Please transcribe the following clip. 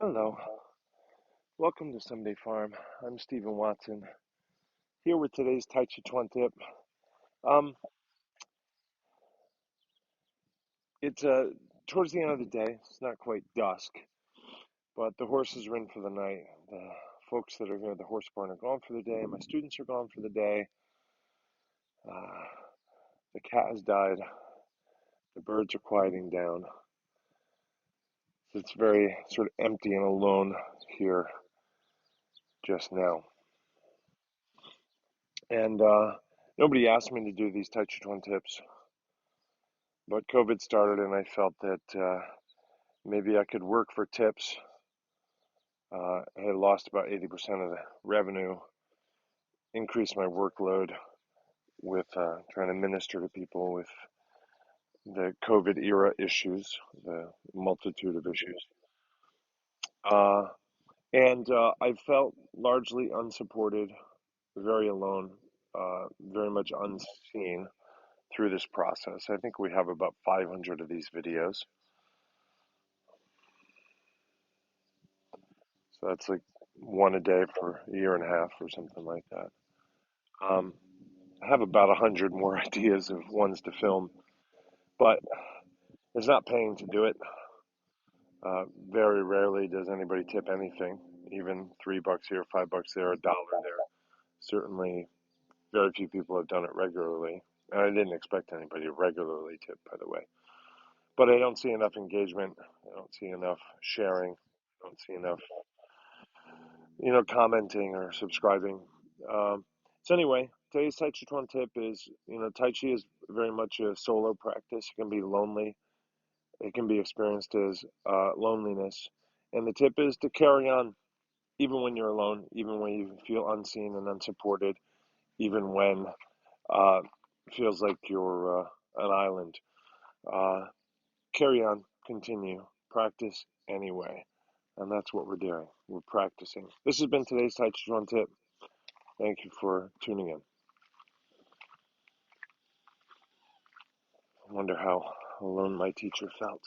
Hello, welcome to Someday Farm. I'm Stephen Watson, here with today's Tàijíquán Tip. Um, it's towards the end of the day. It's not quite dusk, but the horses are in for the night. The folks that are here at the horse barn are gone for the day. My students are gone for the day. Uh, the cat has died. The birds are quieting down. So it's very sort of empty and alone here just now. And nobody asked me to do these Tàijíquán tips, but COVID started, and I felt that maybe I could work for tips. I had lost about 80% of the revenue, increased my workload with trying to minister to people with the COVID era issues, the multitude of issues. Uh, and I felt largely unsupported, very alone, very much unseen through this process. I think we have about 500 of these videos. So that's like one a day for a year and a half or something like that. Um, I have about 100 more ideas of ones to film, but it's not paying to do it. Very rarely does anybody tip anything, even $3 here, $5 there, $1 there. Certainly, very few people have done it regularly. And I didn't expect anybody to regularly tip, by the way. But I don't see enough engagement. I don't see enough sharing. I don't see enough, commenting or subscribing. So anyway, today's Tàijíquán tip is, Tai Chi is very much a solo practice. It can be lonely. It can be experienced as loneliness. And the tip is to carry on, even when you're alone, even when you feel unseen and unsupported, even when it feels like you're an island. Uh, Carry on, continue, practice anyway. And that's what we're doing. We're practicing. This has been today's Tàijíquán tip. Thank you for tuning in. I wonder how alone my teacher felt.